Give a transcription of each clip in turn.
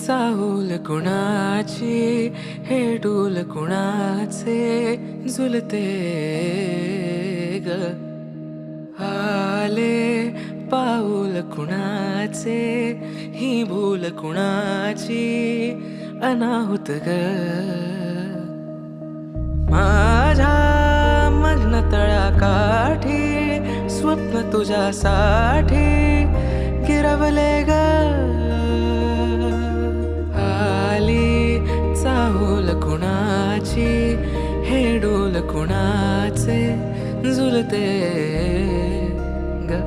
चाहूल कुणाची हे डूल कुणाचे झुलते ग आले पाऊल कुणाचे ही भूल कुणाची अनाहुत ग माझ्या मग्न तळाकाठी स्वप्न तुझ्यासाठी गिरवले ग आली चाहूल कुणाची हे डोल कुणाचे झुलते ग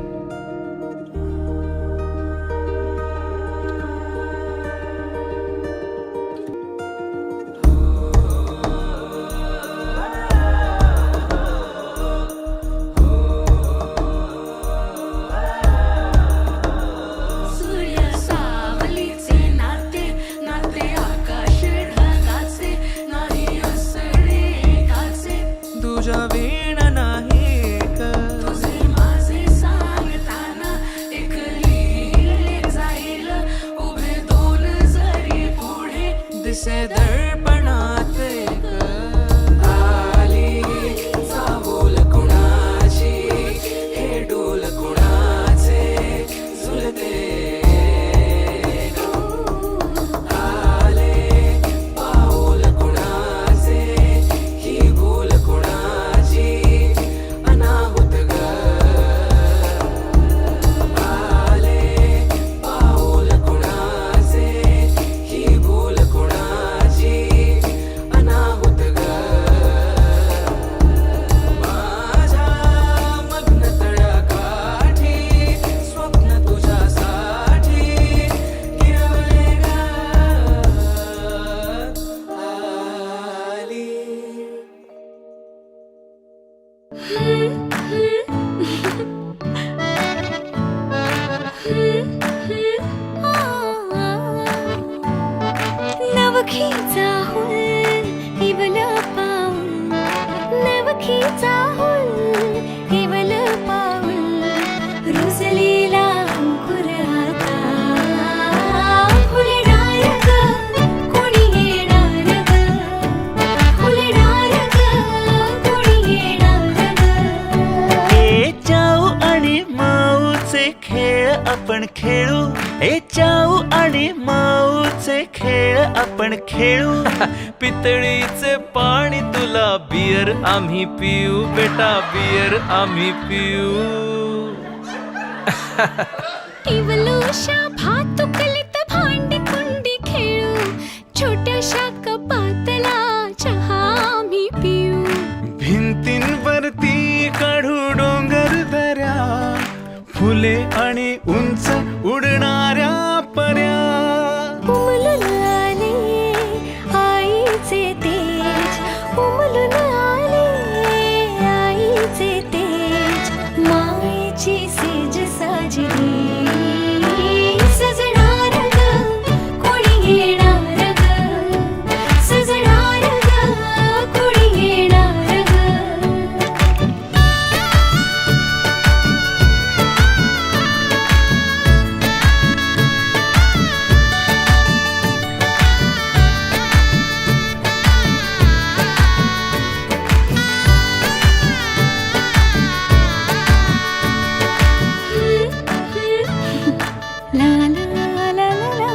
तुझ्या वीण नाही तुझे माझे सांगताना एक लिहिले जाईल उभे दोन जरी पुढे दिसे दर्पणात एक आली चाहूल कुणाची हे डोल कुणाचे झुलते आले पाऊल कुणाचे ही भूल कुणाची अनाहुत ग आले पाऊल कुणाचे ही भूल कुणाची अनाहुत ग माझ्या मग्न तळाकाठी स्वप्न तुझ्यासाठी गिरवले ग आली नवखी चाहूल केवल पाऊल नवखी चाहूल केवल पाऊल रुजलेला अंकुर आता फुलणार ग कोणी येणार ग फुलणार ग कोणी येणार ग ए चाऊ आणि माऊचे खेळ आपण खेळू ए चाऊ आणि माऊचे खेळ आपण खेळू पितळीचे पाणी तुला बियर आम्ही पिऊ बेटा बियर आम्ही पिऊ केवलूशा भातुकलीत भांडी कुंडी खेळू छोट्याशा कपातला चहा आम्ही पिऊ भिंतींवरती काढू डोंगर दऱ्या फुले आणि उंच उडणाऱ्या पर्या उमलून आले आईचे तेज उमलून आले आईचे तेज मायेची सेज साजली सजणार ग कोणी येणार ग सजणार ग कोणी येणार ग La la la la la.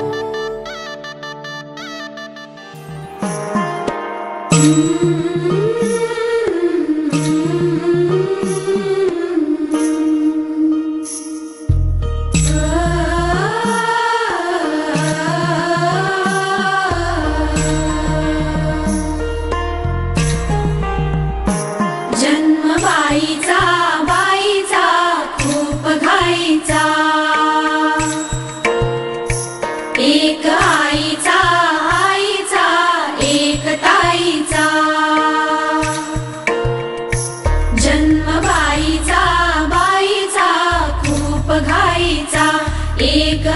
जन्म बाईचा बाईचा खूप घाईचा एक आईचा आईचा एक ताईचा जन्म बाईचा बाईचा खूप घाईचा एक